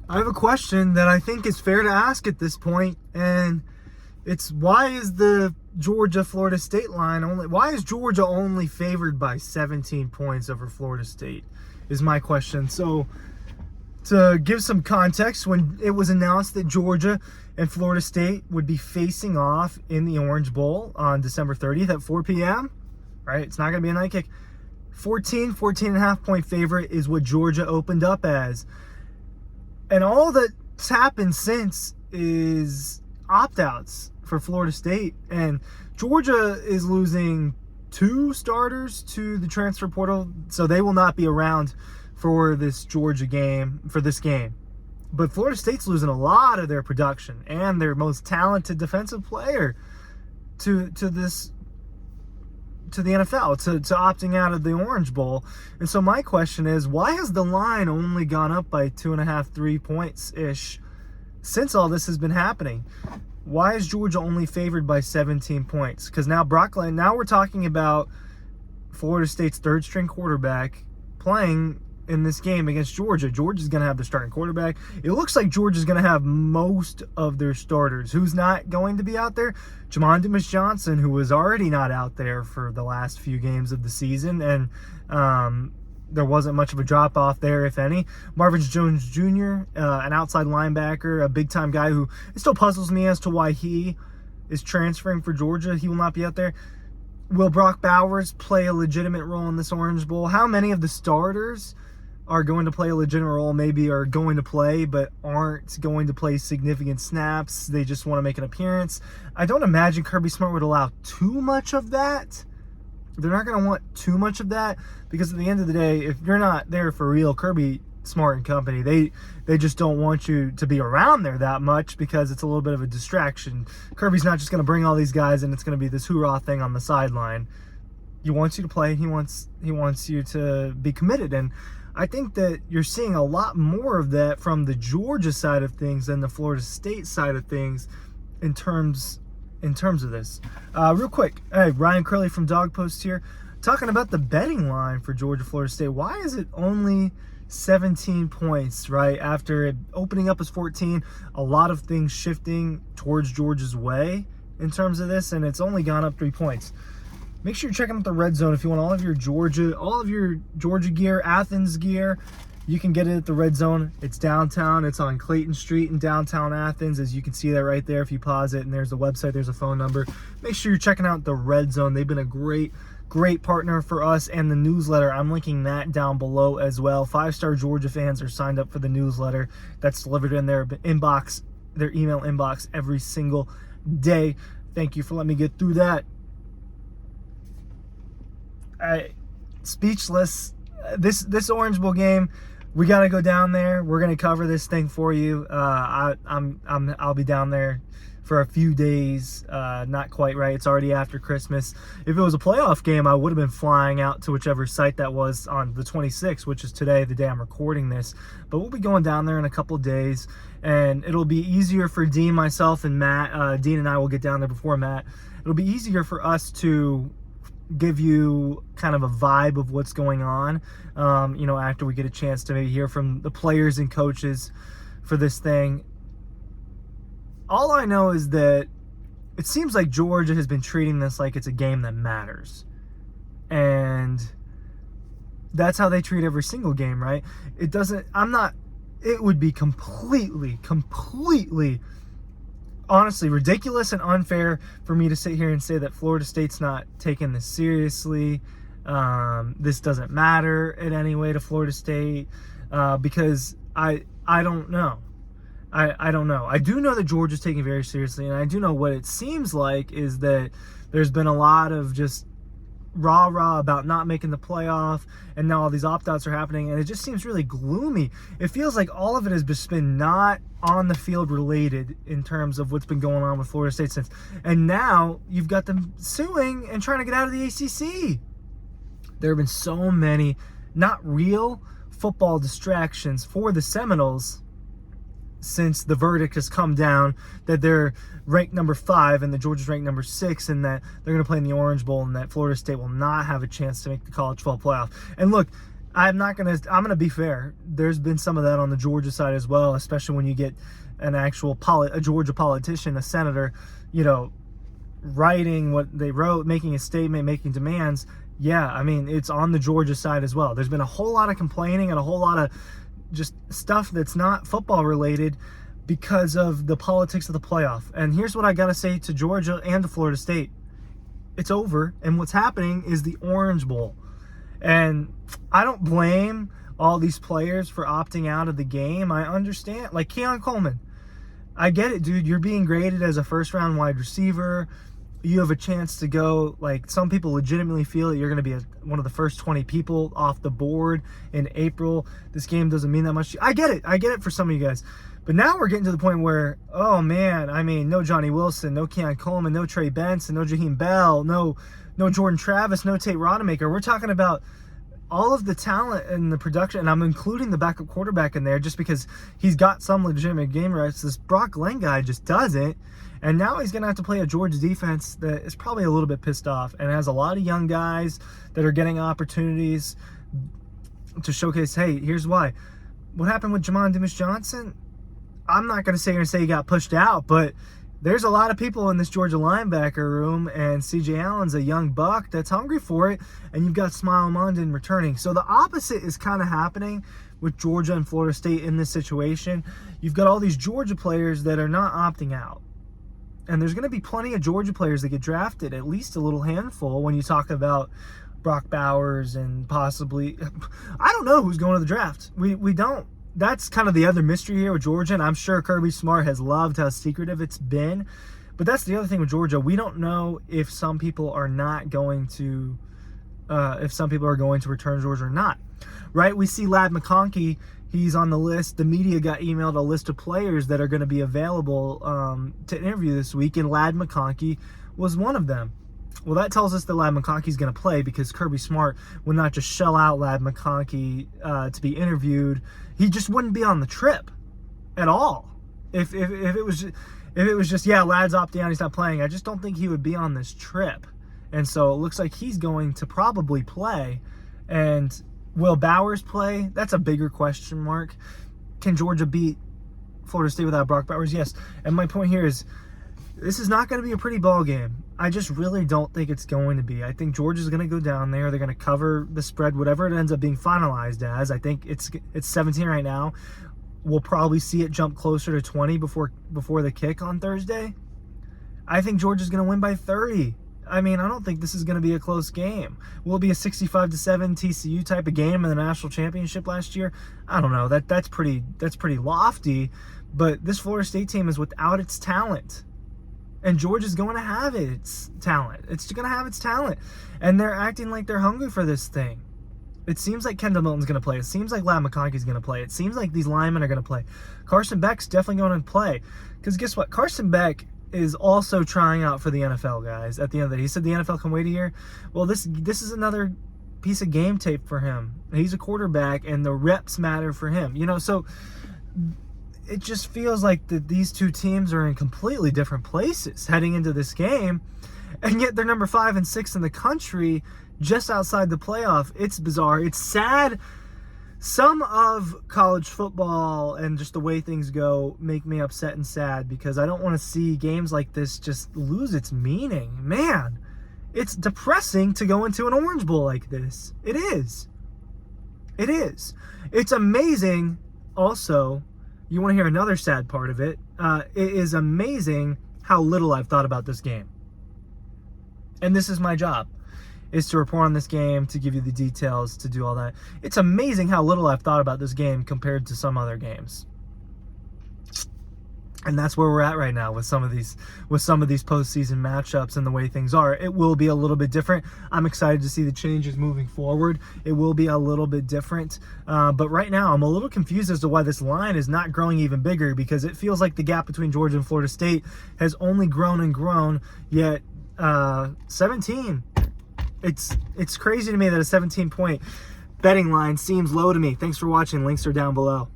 I have a question that I think is fair to ask at this point, and it's why is the Georgia-Florida State line why is Georgia only favored by 17 points over Florida State is my question. So to give some context, when it was announced that Georgia and Florida State would be facing off in the Orange Bowl on December 30th at 4 p.m., right? It's not going to be a night kick. 14 and a half point favorite is what Georgia opened up as. And all that's happened since is opt-outs for Florida State. And Georgia is losing 2 starters to the transfer portal, so they will not be around for this Georgia game, for this game. But Florida State's losing a lot of their production and their most talented defensive player to the NFL, to opting out of the Orange Bowl. And so my question is, why has the line only gone up by 2.5, 3 points-ish since all this has been happening? Why is Georgia only favored by 17 points? Because now now we're talking about Florida State's third-string quarterback playing in this game against Georgia. Georgia's going to have the starting quarterback. It looks like Georgia's going to have most of their starters. Who's not going to be out there? Jamon Dumas-Johnson, who was already not out there for the last few games of the season, and there wasn't much of a drop-off there, if any. Marvin Jones Jr., an outside linebacker, a big-time guy who it still puzzles me as to why he is transferring for Georgia. He will not be out there. Will Brock Bowers play a legitimate role in this Orange Bowl? How many of the starters are going to play a legitimate role, maybe are going to play, but aren't going to play significant snaps? They just want to make an appearance. I don't imagine Kirby Smart would allow too much of that. They're not going to want too much of that, because at the end of the day, if you're not there for real, Kirby Smart and company, they just don't want you to be around there that much, because it's a little bit of a distraction. Kirby's not just going to bring all these guys and it's going to be this hoorah thing on the sideline. He wants you to play. He wants you to be committed. And I think that you're seeing a lot more of that from the Georgia side of things than the Florida State side of things in terms of this. Real quick, hey, Ryan Curley from Dawg Post here, talking about the betting line for Georgia Florida State. Why is it only 17 points, right? After it opening up as 14, a lot of things shifting towards Georgia's way in terms of this, and it's only gone up 3 points. Make sure you're checking out the Red Zone if you want all of your Georgia gear, Athens gear. You can get it at the Red Zone. It's downtown. It's on Clayton Street in downtown Athens, as you can see that right there if you pause it, and there's a website, there's a phone number. Make sure you're checking out the Red Zone. They've been a great partner for us, and the newsletter, I'm linking that down below as well. 5-star Georgia fans are signed up for the newsletter that's delivered in their inbox, their email inbox every single day. Thank you for letting me get through that. Speechless. This Orange Bowl game, we got to go down there. We're going to cover this thing for you. I'll be down there for a few days. Not quite right. It's already after Christmas. If it was a playoff game, I would have been flying out to whichever site that was on the 26th, which is today, the day I'm recording this. But we'll be going down there in a couple days, and it'll be easier for Dean, myself, and Matt. Dean and I will get down there before Matt. It'll be easier for us to give you kind of a vibe of what's going on, after we get a chance to maybe hear from the players and coaches for this thing. All I know is that it seems like Georgia has been treating this like it's a game that matters. And that's how they treat every single game, right? It would be completely, honestly, ridiculous and unfair for me to sit here and say that Florida State's not taking this seriously. This doesn't matter in any way to Florida State, because I don't know. I don't know. I do know that Georgia's taking it very seriously, and I do know what it seems like is that there's been a lot of just rah-rah about not making the playoff, and now all these opt-outs are happening, and it just seems really gloomy. It feels like all of it has just been not on the field related in terms of what's been going on with Florida State since. And now you've got them suing and trying to get out of the ACC. There have been so many not real football distractions for the Seminoles since the verdict has come down that they're ranked number 5 and the Georgia's ranked number 6, and that they're going to play in the Orange Bowl, and that Florida State will not have a chance to make the college football playoff. And look, I'm gonna be fair. There's been some of that on the Georgia side as well, especially when you get an actual a Georgia politician, a senator, writing what they wrote, making a statement, making demands. Yeah, I mean, it's on the Georgia side as well. There's been a whole lot of complaining and a whole lot of just stuff that's not football related because of the politics of the playoff. And here's what I got to say to Georgia and to Florida State. It's over, and what's happening is the Orange Bowl. And I don't blame all these players for opting out of the game. I understand. Like Keon Coleman. I get it, dude. You're being graded as a first-round wide receiver. You have a chance to go, like, some people legitimately feel that you're going to be one of the first 20 people off the board in April. This game doesn't mean that much. I get it. I get it for some of you guys. But now we're getting to the point where, oh, man, I mean, no Johnny Wilson, no Keon Coleman, no Trey Benson, no Jaheim Bell, no Jordan Travis, no Tate Rodemaker. We're talking about all of the talent and the production, and I'm including the backup quarterback in there just because he's got some legitimate game reps. This Brock Glenn guy just doesn't. And now he's going to have to play a Georgia defense that is probably a little bit pissed off and has a lot of young guys that are getting opportunities to showcase, hey, here's why. What happened with Jamon Dumas-Johnson? I'm not going to sit here and say he got pushed out, but there's a lot of people in this Georgia linebacker room, and C.J. Allen's a young buck that's hungry for it, and you've got Smile Mondon returning. So the opposite is kind of happening with Georgia and Florida State in this situation. You've got all these Georgia players that are not opting out. And there's going to be plenty of Georgia players that get drafted, at least a little handful when you talk about Brock Bowers and possibly, I don't know who's going to the draft. We don't. That's kind of the other mystery here with Georgia, and I'm sure Kirby Smart has loved how secretive it's been. But that's the other thing with Georgia. We don't know if some people are not going to, if some people are going to return Georgia or not, right? We see Ladd McConkey. He's on the list. The media got emailed a list of players that are going to be available to interview this week, and Ladd McConkey was one of them. Well, that tells us that Ladd McConkey's going to play because Kirby Smart would not just shell out Ladd McConkey to be interviewed. He just wouldn't be on the trip at all. If it was just yeah, Ladd's opting out, he's not playing. I just don't think he would be on this trip. And so it looks like he's going to probably play. And will Bowers play? That's a bigger question mark. Can Georgia beat Florida State without Brock Bowers? Yes. And my point here is this is not going to be a pretty ball game. I just really don't think it's going to be. I think Georgia's going to go down there. They're going to cover the spread, whatever it ends up being finalized as. I think it's 17 right now. We'll probably see it jump closer to 20 before the kick on Thursday. I think Georgia's going to win by 30. I mean, I don't think this is going to be a close game. Will it be a 65-7 TCU type of game in the national championship last year? I don't know. That's pretty lofty. But this Florida State team is without its talent. And Georgia's going to have its talent. It's going to have its talent. And they're acting like they're hungry for this thing. It seems like Kendall Milton's going to play. It seems like Ladd McConkey's going to play. It seems like these linemen are going to play. Carson Beck's definitely going to play. Because guess what? Carson Beck is also trying out for the NFL, guys, at the end of the day. He said the NFL can wait a year. Well, this is another piece of game tape for him. He's a quarterback, and the reps matter for him. So it just feels like these two teams are in completely different places heading into this game, and yet they're number 5 and 6 in the country just outside the playoff. It's bizarre. It's sad. Some of college football and just the way things go make me upset and sad because I don't want to see games like this just lose its meaning. Man, it's depressing to go into an Orange Bowl like this. It is. It is. It's amazing also. You want to hear another sad part of it? It is amazing how little I've thought about this game. And this is my job, is to report on this game, to give you the details, to do all that. It's amazing how little I've thought about this game compared to some other games. And that's where we're at right now with some of these postseason matchups and the way things are. It will be a little bit different. I'm excited to see the changes moving forward. It will be a little bit different. But right now, I'm a little confused as to why this line is not growing even bigger because it feels like the gap between Georgia and Florida State has only grown and grown. Yet 17, it's crazy to me that a 17-point betting line seems low to me. Thanks for watching. Links are down below.